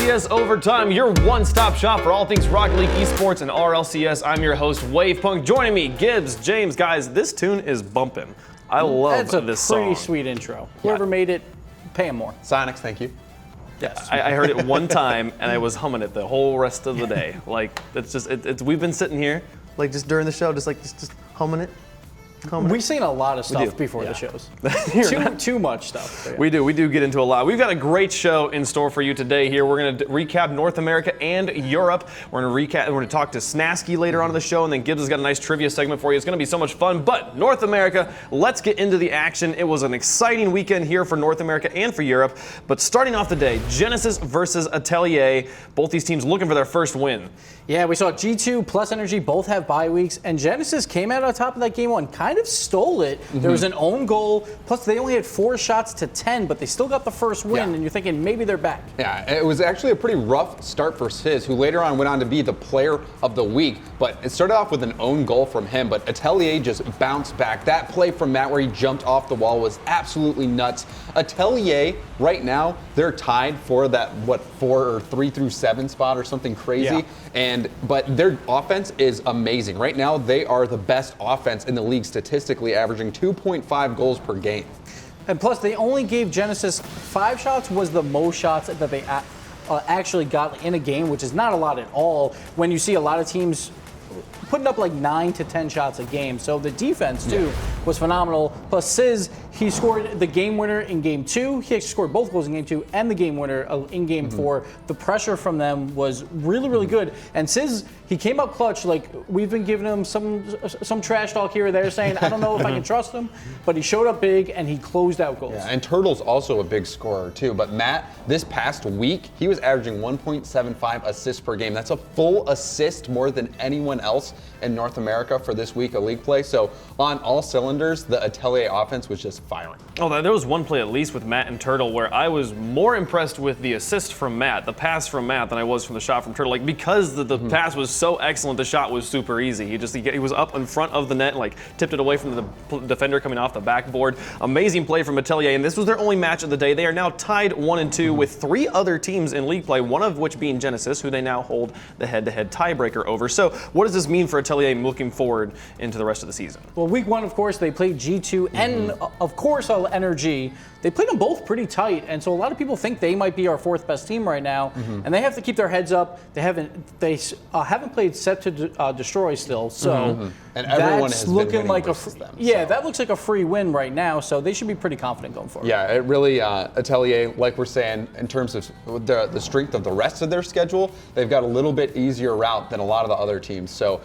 RLCS Overtime, your one-stop shop for all things Rocket League, eSports, and RLCS. I'm your host, Wavepunk. Joining me, Gibbs, James. Guys, this tune is bumping. I love this song. That's a pretty sweet intro. Whoever made it, pay him more. Sonics, thank you. Yes. I heard it one time, and I was humming it the whole rest of the day. Like, it's just, we've been sitting here, like, just during the show, just humming it. We've seen a lot of stuff before the shows. too much stuff. Yeah. We do get into a lot. We've got a great show in store for you today here. We're going to recap North America and Europe. We're going to talk to Snasky later on in the show, and then Gibbs has got a nice trivia segment for you. It's going to be so much fun. But North America, let's get into the action. It was an exciting weekend here for North America and for Europe. But starting off the day, Genesis versus Atelier. Both these teams looking for their first win. Yeah, we saw G2 plus Energy both have bye weeks, and Genesis came out on top of that game one, kind of stole it. There was an own goal, plus they only had 4 shots to 10, but they still got the first win, and you're thinking maybe they're back. Yeah, it was actually a pretty rough start for Sizz, who later on went on to be the player of the week, but it started off with an own goal from him, but Atelier just bounced back. That play from Matt where he jumped off the wall was absolutely nuts. Atelier, right now, they're tied for that, 4 or 3 through 7 spot or something crazy. Yeah. But their offense is amazing. Right now, they are the best offense in the league statistically, averaging 2.5 goals per game. And plus, they only gave Genesis 5 shots, was the most shots that they actually got in a game, which is not a lot at all when you see a lot of teams putting up like 9 to 10 shots a game. So the defense, too, was phenomenal. Plus, Sizz, he scored the game winner in Game 2. He actually scored both goals in Game 2 and the game winner in Game 4. The pressure from them was really, really good. And Sizz, he came up clutch. Like, we've been giving him some trash talk here or there saying, I don't know if I can trust him. But he showed up big, and he closed out goals. Yeah, and Turtle's also a big scorer, too. But Matt, this past week, he was averaging 1.75 assists per game. That's a full assist more than anyone else in North America for this week of league play. So on all cylinders, the Atelier offense was just firing. Oh, there was one play at least with Matt and Turtle where I was more impressed with the assist from Matt, the pass from Matt, than I was from the shot from Turtle. Like, because the pass was so excellent, the shot was super easy. He was up in front of the net, like tipped it away from the defender coming off the backboard. Amazing play from Atelier, and this was their only match of the day. They are now tied 1-2 with 3 other teams in league play, one of which being Genesis, who they now hold the head-to-head tiebreaker over. So what does this mean for Atelier looking forward into the rest of the season? Well, week 1, of course, they played G2 and, of course, Energy. They played them both pretty tight, and so a lot of people think they might be our 4th best team right now, and they have to keep their heads up. They haven't played Set to Destroy still, so and everyone that's has looking been like them, that looks like a free win right now. So they should be pretty confident going forward. Yeah, it really Atelier, like we're saying, in terms of the strength of the rest of their schedule, they've got a little bit easier route than a lot of the other teams. So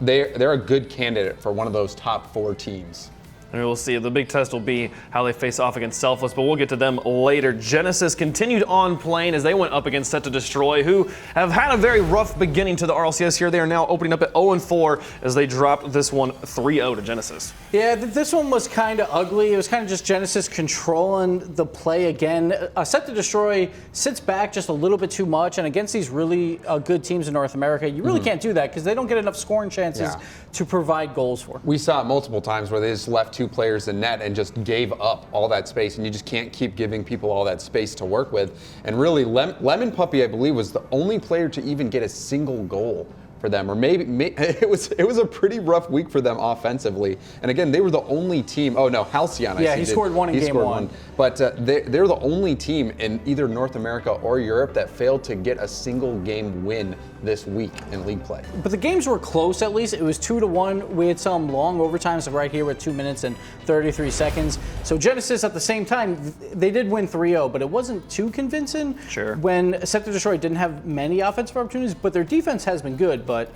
they're a good candidate for one of those top 4 teams. And we'll see. The big test will be how they face off against Selfless, but we'll get to them later. Genesis continued on playing as they went up against Set to Destroy, who have had a very rough beginning to the RLCS here. They are now opening up at 0-4 as they dropped this one 3-0 to Genesis. Yeah, this one was kind of ugly. It was kind of just Genesis controlling the play again. Set to Destroy sits back just a little bit too much, and against these really good teams in North America, you really can't do that because they don't get enough scoring chances to provide goals for. We saw it multiple times where they just left 2 players in net and just gave up all that space, and you just can't keep giving people all that space to work with. And really, Lemon Puppy, I believe, was the only player to even get a single goal for them, or maybe it was a pretty rough week for them offensively. And again, they were the only team. Oh no, Halcyon. Yeah, he scored 1 in game 1. But they're the only team in either North America or Europe that failed to get a single game win this week in league play. But the games were close at least. It was 2-1. We had some long overtimes right here with 2 minutes and 33 seconds. So Genesis at the same time, they did win 3-0, but it wasn't too convincing. Sure. When Set to Destroy didn't have many offensive opportunities, but their defense has been good. But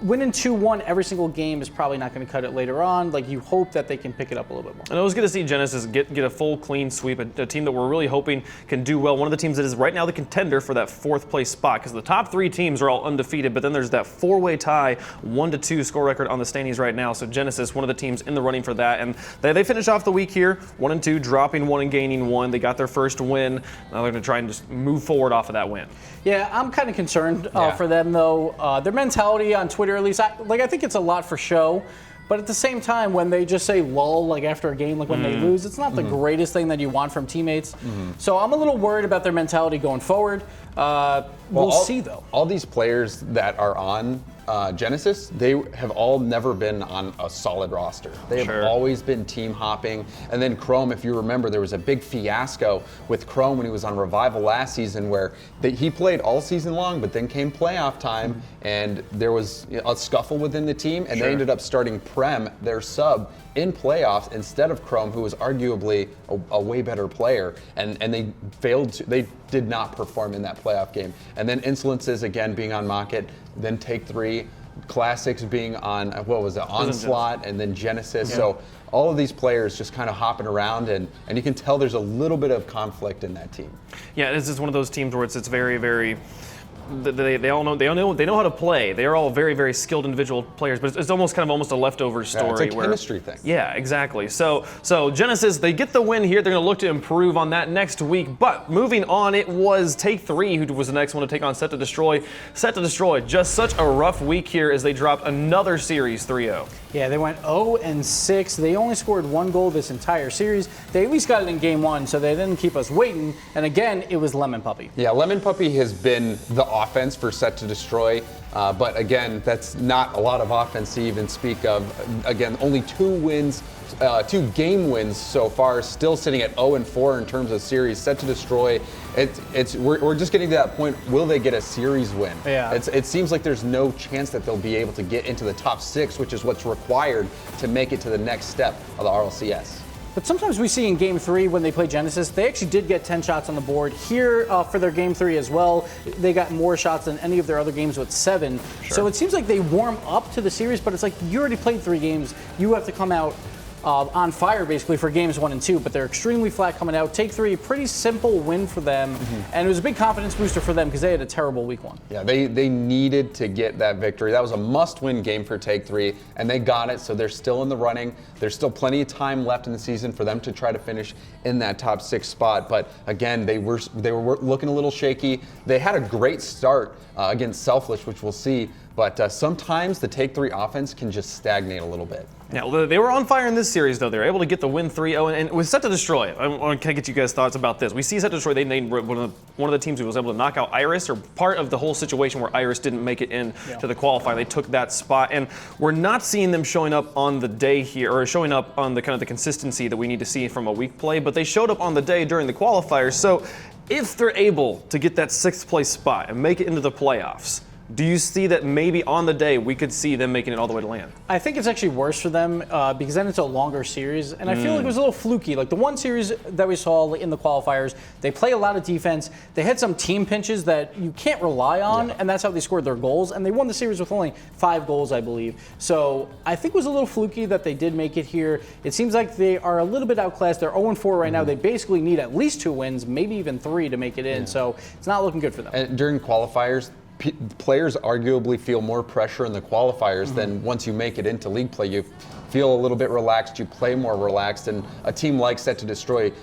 winning 2-1 every single game is probably not going to cut it later on. Like, you hope that they can pick it up a little bit more. And it was good to see Genesis get a full clean sweep, a team that we're really hoping can do well. One of the teams that is right now the contender for that 4th place spot, because the top 3 teams are all undefeated, but then there's that 4-way tie, 1-2 score record on the standings right now. So Genesis, one of the teams in the running for that, and they finished off the week here 1-2, dropping 1 and gaining 1. They got their first win. Now they're going to try and just move forward off of that win. Yeah, I'm kind of concerned for them though. Their mentality on Twitter, at least, I think it's a lot for show. But at the same time, when they just say lull, like after a game, like when they lose, it's not the greatest thing that you want from teammates. So I'm a little worried about their mentality going forward. We'll see, though. All these players that are on Genesis, they have all never been on a solid roster. They have always been team hopping. And then Chrome, if you remember, there was a big fiasco with Chrome when he was on Revival last season where he played all season long, but then came playoff time and there was a scuffle within the team, and they ended up starting Prem, their sub, in playoffs instead of Chrome, who was arguably a way better player, and they did not perform in that playoff game. And then Insolences again being on Mocket, then Take 3, Classics being on Onslaught, and then Genesis. Yeah. So all of these players just kind of hopping around, and you can tell there's a little bit of conflict in that team. Yeah, this is one of those teams where it's very, very. They all know how to play. They are all very, very skilled individual players, but it's almost a leftover story. Yeah, it's a chemistry thing. Yeah, exactly. So Genesis, they get the win here. They're going to look to improve on that next week. But moving on, it was Take 3 who was the next one to take on Set to Destroy. Set to Destroy, just such a rough week here as they dropped another series 3-0. Yeah, they went 0-6. They only scored 1 goal this entire series. They at least got it in game 1, so they didn't keep us waiting. And again, it was Lemon Puppy. Yeah, Lemon Puppy has been the offense for Set to Destroy. But again, that's not a lot of offense to even speak of. Again, only 2 game wins so far, still sitting at 0-4 in terms of series. Set to Destroy, we're just getting to that point. Will they get a series win? Yeah. It seems like there's no chance that they'll be able to get into the top 6, which is what's required to make it to the next step of the RLCS. But sometimes we see in Game 3 when they play Genesis, they actually did get 10 shots on the board. Here for their Game 3 as well, they got more shots than any of their other games with 7. Sure. So it seems like they warm up to the series, but it's like you already played 3 games. You have to come out on fire basically for games 1 and 2, but they're extremely flat coming out. Take 3, pretty simple win for them, and it was a big confidence booster for them because they had a terrible week 1. Yeah, they needed to get that victory. That was a must-win game for Take 3, and they got it, so they're still in the running. There's still plenty of time left in the season for them to try to finish in that top 6 spot, but again, they were looking a little shaky. They had a great start against Selfless, which we'll see, but sometimes the Take 3 offense can just stagnate a little bit. Yeah, well, they were on fire in this series, though. They were able to get the win 3-0, and with Set to Destroy, I want to get you guys' thoughts about this. We see Set to Destroy, they named one of the teams who was able to knock out Iris, or part of the whole situation where Iris didn't make it in to the qualifier. They took that spot, and we're not seeing them showing up on the day here, or showing up on the kind of the consistency that we need to see from a week play, but they showed up on the day during the qualifiers. So if they're able to get that 6th place spot and make it into the playoffs, do you see that maybe on the day we could see them making it all the way to land? I think it's actually worse for them because then it's a longer series, and I feel like it was a little fluky. Like the one series that we saw in the qualifiers, they play a lot of defense. They had some team pinches that you can't rely on, and that's how they scored their goals, and they won the series with only 5 goals, I believe. So I think it was a little fluky that they did make it here. It seems like they are a little bit outclassed. They're 0-4 right now. They basically need at least 2 wins, maybe even 3 to make it in, so it's not looking good for them. And during qualifiers, players arguably feel more pressure in the qualifiers than once you make it into league play. You feel a little bit relaxed, you play more relaxed, and a team like Set to Destroy,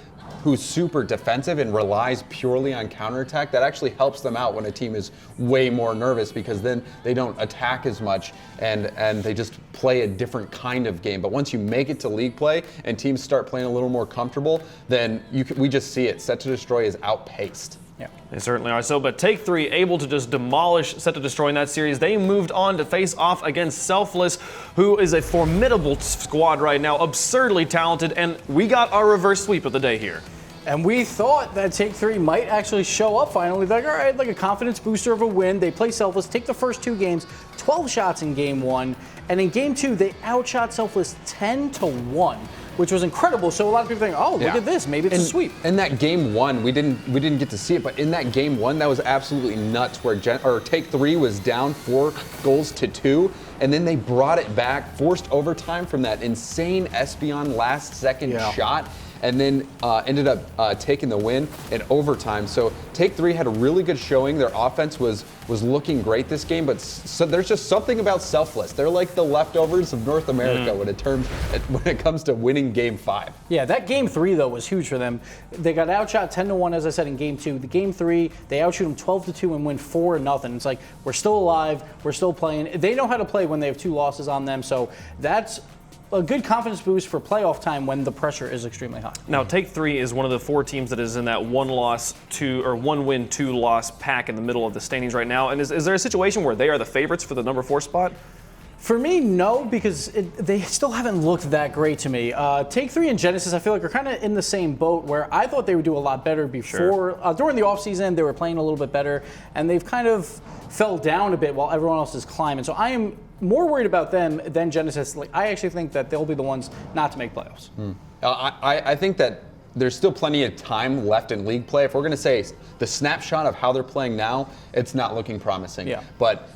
who's super defensive and relies purely on counterattack, that actually helps them out when a team is way more nervous, because then they don't attack as much and they just play a different kind of game. But once you make it to league play and teams start playing a little more comfortable, then we just see it. Set to Destroy is outpaced. Yeah. They certainly are. So, but Take 3 able to just demolish Set to Destroy in that series. They moved on to face off against Selfless, who is a formidable squad right now, absurdly talented, and we got our reverse sweep of the day here. And we thought that Take 3 might actually show up finally. Like, all right, like a confidence booster of a win. They play Selfless, take the first 2 games, 12 shots in game 1, and in game 2 they outshot Selfless 10-1. Which was incredible. So a lot of people think, oh, look at this, maybe it's a sweep. In that game 1, we didn't get to see it, but in that game 1, that was absolutely nuts. Where Take 3 was down 4-2, and then they brought it back, forced overtime from that insane Espeon last-second shot, and then ended up taking the win in overtime. So Take 3 had a really good showing. Their offense was looking great this game, but there's just something about Selfless. They're like the leftovers of North America when it comes to winning Game 5. Yeah, that Game 3, though, was huge for them. They got outshot 10-1, as I said, in Game 2. The Game 3, they outshoot them 12-2 and win 4-0. It's like, we're still alive, we're still playing. They know how to play when they have 2 losses on them, so that's a good confidence boost for playoff time when the pressure is extremely high. Now, Take 3 is one of the 4 teams that is in that 1 win, 2 loss pack in the middle of the standings right now. And is there a situation where they are the favorites for the number 4 spot? For me, no, because they still haven't looked that great to me. Take 3 and Genesis, I feel like, are kind of in the same boat where I thought they would do a lot better before. Sure. During the offseason, they were playing a little bit better, and they've kind of fell down a bit while everyone else is climbing. So I am more worried about them than Genesis. Like, I actually think that they'll be the ones not to make playoffs. I think that there's still plenty of time left in league play. If we're going to say the snapshot of how they're playing now, it's not looking promising. Yeah. But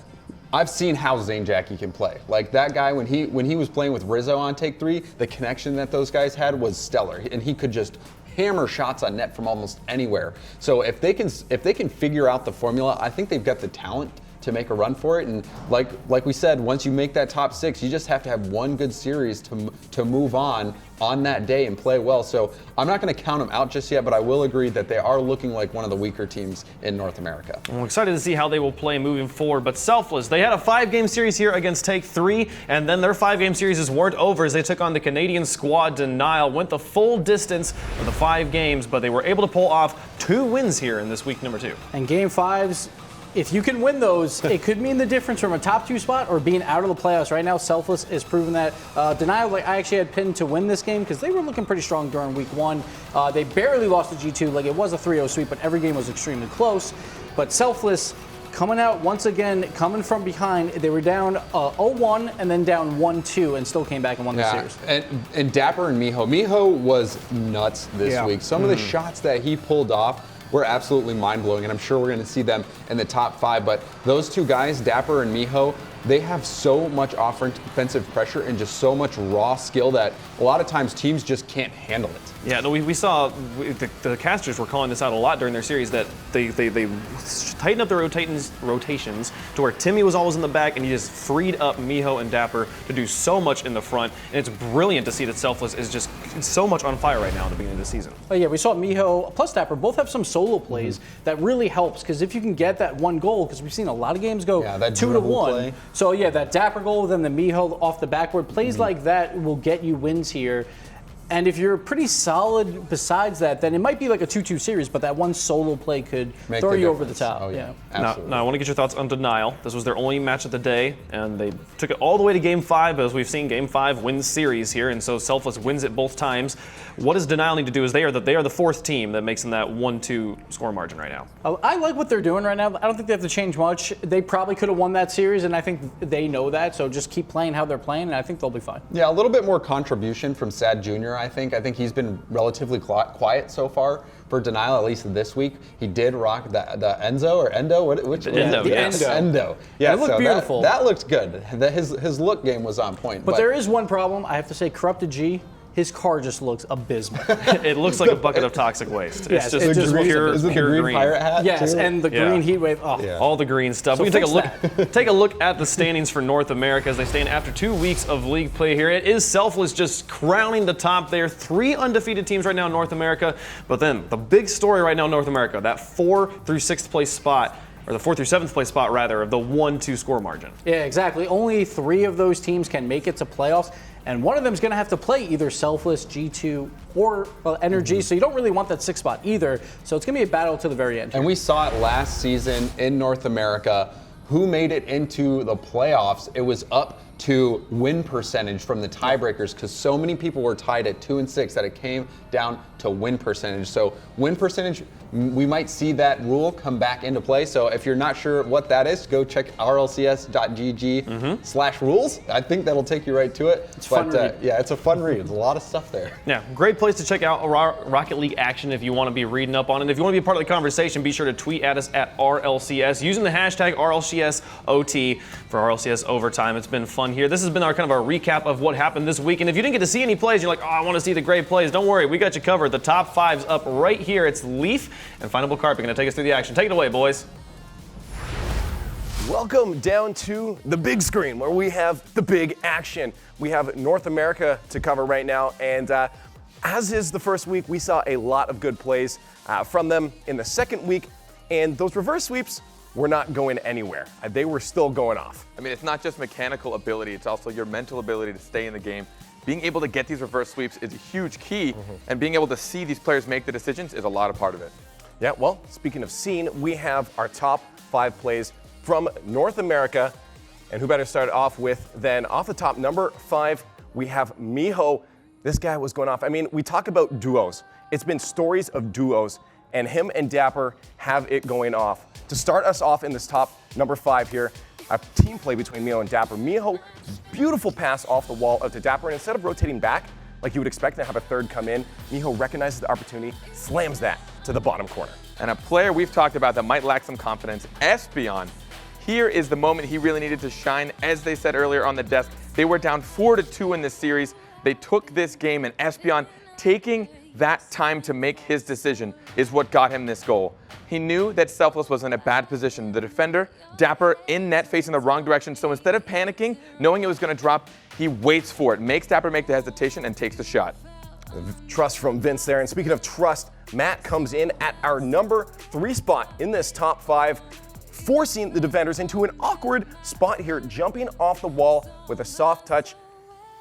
I've seen how Zane Jackie can play. Like that guy, when he was playing with Rizzo on Take 3, the connection that those guys had was stellar, and he could just hammer shots on net from almost anywhere. So if they can figure out the formula, I think they've got the talent to make a run for it. And like we said, once you make that top 6, you just have to have one good series to move on that day and play well. So I'm not going to count them out just yet, but I will agree that they are looking like one of the weaker teams in North America. I'm excited to see how they will play moving forward. But Selfless, they had a 5-game series here against Take 3, and then their 5-game series weren't over as they took on the Canadian squad Denial, went the full distance of the 5 games, but they were able to pull off 2 wins here in this week number 2. And game 5s, if you can win those, it could mean the difference from a top 2 spot or being out of the playoffs. Right now, Selfless is proving that. Denial, like I actually had pinned to win this game because they were looking pretty strong during week 1. They barely lost to G2. Like, it was a 3-0 sweep, but every game was extremely close. But Selfless coming out once again, coming from behind. They were down 0-1 and then down 1-2 and still came back and won the series. And Dapper and Miho was nuts this week. Some of the shots that he pulled off were absolutely mind-blowing, and I'm sure we're going to see them in the top 5. But those 2 guys, Dapper and Miho, they have so much offensive pressure and just so much raw skill that a lot of times teams just can't handle it. Yeah, no, we saw the casters were calling this out a lot during their series, that they tightened up their rotations to where Timmy was always in the back, and he just freed up Miho and Dapper to do so much in the front. And it's brilliant to see that Selfless is just so much on fire right now at the beginning of the season. Oh yeah, we saw Miho plus Dapper both have some solo plays that really helps, because if you can get that one goal, because we've seen a lot of games go 2-1. Play. So yeah, that Dapper goal, then the Miho off the backboard, plays like that will get you wins here. And if you're pretty solid besides that, then it might be like a 2-2 series, but that one solo play could throw you over the top. Oh, yeah. Now, I want to get your thoughts on Denial. This was their only match of the day, and they took it all the way to Game 5, but as we've seen, Game 5 wins series here, and so Selfless wins it both times. What does Denial need to do? Is they are the 4th team that makes them that 1-2 score margin right now. I like what they're doing right now. I don't think they have to change much. They probably could have won that series, and I think they know that, so just keep playing how they're playing, and I think they'll be fine. Yeah, a little bit more contribution from Sad Jr., I think. I think he's been relatively quiet so far for Denial, at least this week. He did rock the Enzo or Endo? Which Endo, yes. Endo. Yeah, it looked beautiful. That looked good. His look game was on point. But there is one problem. I have to say, Corrupted G, his car just looks abysmal. It looks like a bucket of toxic waste. Yes, it's just pure green. Pirate hat? Yes, too? and the green heat wave. Oh. Yeah. All the green stuff. So We can take a look at the standings for North America as they stand after 2 weeks of league play here. It is Selfless just crowning the top there. 3 undefeated teams right now in North America. But then the big story right now in North America, that 4th through 6th place spot, or the 4th through 7th place spot rather, of the 1-2 score margin. Yeah, exactly. Only 3 of those teams can make it to playoffs, and one of them is going to have to play either Selfless, G2, or Energy, so you don't really want that 6th spot either. So it's going to be a battle to the very end. And we saw it last season in North America. Who made it into the playoffs? It was up to win percentage from the tiebreakers, because so many people were tied at 2 and 6 that it came down to win percentage. So win percentage, we might see that rule come back into play. So if you're not sure what that is, go check rlcs.gg/rules. I think that'll take you right to it. It's fun read. Yeah, it's a fun read. There's a lot of stuff there. Yeah, great place to check out Rocket League action if you want to be reading up on it. If you want to be a part of the conversation, be sure to tweet at us at RLCS using the hashtag RLCSOT for RLCS Overtime. It's been fun here. This has been our kind of our recap of what happened this week. And if you didn't get to see any plays, you're like, oh, I want to see the great plays. Don't worry, we got you covered. The top 5's up right here. It's Leaf and Findable Carp are going to take us through the action. Take it away, boys. Welcome down to the big screen where we have the big action. We have North America to cover right now, and as is the first week, we saw a lot of good plays from them in the second week, and those reverse sweeps were not going anywhere. They were still going off. I mean, it's not just mechanical ability, it's also your mental ability to stay in the game being able to get these reverse sweeps is a huge key, and being able to see these players make the decisions is a lot of part of it. Yeah, well, speaking of scene, we have our top 5 plays from North America. And who better start off with than off the top, number 5, we have Miho. This guy was going off. I mean, we talk about duos. It's been stories of duos, and him and Dapper have it going off. To start us off in this top number 5 here, a team play between Miho and Dapper. Miho, beautiful pass off the wall out to Dapper, and instead of rotating back, like you would expect to have a third come in, Miho recognizes the opportunity, slams that to the bottom corner. And a player we've talked about that might lack some confidence, Espion. Here is the moment he really needed to shine. As they said earlier on the desk, they were down 4-2 in this series. They took this game, and Espion taking that time to make his decision is what got him this goal. He knew that Selfless was in a bad position. The defender, Dapper, in net facing the wrong direction. So instead of panicking, knowing it was going to drop, he waits for it, makes Dapper make the hesitation, and takes the shot. Trust from Vince there. And speaking of trust, Matt comes in at our number 3 spot in this top 5, forcing the defenders into an awkward spot here, jumping off the wall with a soft touch.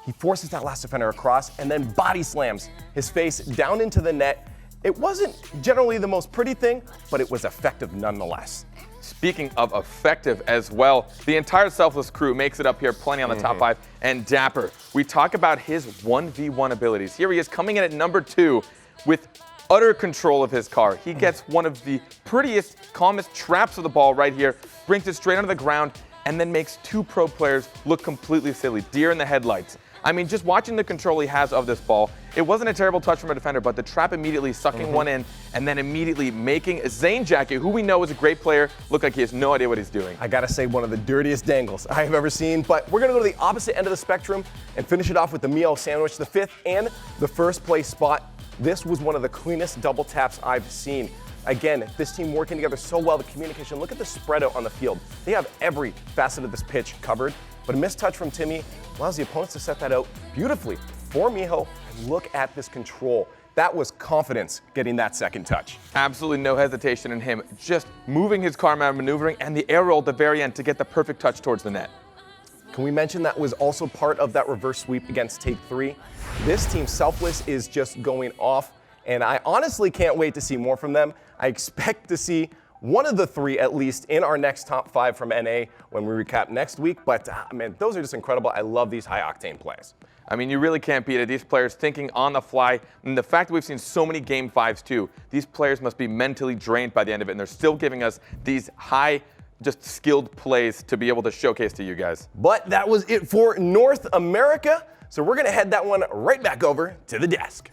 He forces that last defender across and then body slams his face down into the net. It wasn't generally the most pretty thing, but it was effective nonetheless. Speaking of effective as well, the entire Selfless crew makes it up here, plenty on the top 5. And Dapper, we talk about his 1v1 abilities. Here he is coming in at number 2 with utter control of his car. He gets one of the prettiest, calmest traps of the ball right here, brings it straight onto the ground, and then makes 2 pro players look completely silly, deer in the headlights. I mean, just watching the control he has of this ball, it wasn't a terrible touch from a defender, but the trap immediately sucking one in and then immediately making Zane Jackie, who we know is a great player, look like he has no idea what he's doing. I gotta say, one of the dirtiest dangles I have ever seen, but we're gonna go to the opposite end of the spectrum and finish it off with the Miho sandwich, the 5th and the 1st place spot. This was one of the cleanest double taps I've seen. Again, this team working together so well, the communication, look at the spread out on the field. They have every facet of this pitch covered, but a missed touch from Timmy allows the opponents to set that out beautifully for Miho. And look at this control. That was confidence getting that second touch. Absolutely no hesitation in him, just moving his car around, maneuvering, and the air roll at the very end to get the perfect touch towards the net. Can we mention that was also part of that reverse sweep against Take 3? This team, Selfless, is just going off, and I honestly can't wait to see more from them. I expect to see one of the 3 at least in our next top 5 from NA when we recap next week, but man, those are just incredible. I love these high-octane plays. I mean, you really can't beat it. These players thinking on the fly, and the fact that we've seen so many Game 5s too, these players must be mentally drained by the end of it, and they're still giving us these high, just skilled plays to be able to showcase to you guys. But that was it for North America, so we're gonna head that one right back over to the desk.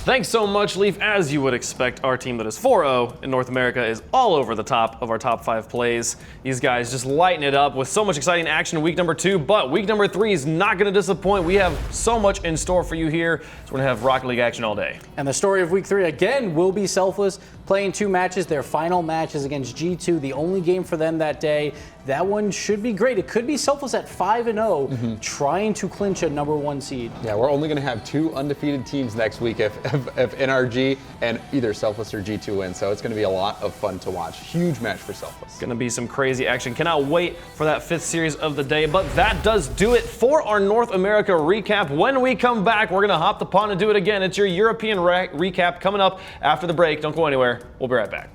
Thanks so much, Leaf. As you would expect, our team that is 4-0 in North America is all over the top of our top 5 plays. These guys just lighting it up with so much exciting action in week number 2, but week number 3 is not going to disappoint. We have so much in store for you here, so we're going to have Rocket League action all day. And the story of week 3 again will be Selfless playing 2 matches. Their final match is against G2, the only game for them that day. That one should be great. It could be Selfless at 5-0, trying to clinch a number 1 seed. Yeah, we're only going to have 2 undefeated teams next week if NRG and either Selfless or G2 win. So it's going to be a lot of fun to watch. Huge match for Selfless. Going to be some crazy action. Cannot wait for that 5th series of the day. But that does do it for our North America recap. When we come back, we're going to hop the pond and do it again. It's your European recap coming up after the break. Don't go anywhere. We'll be right back.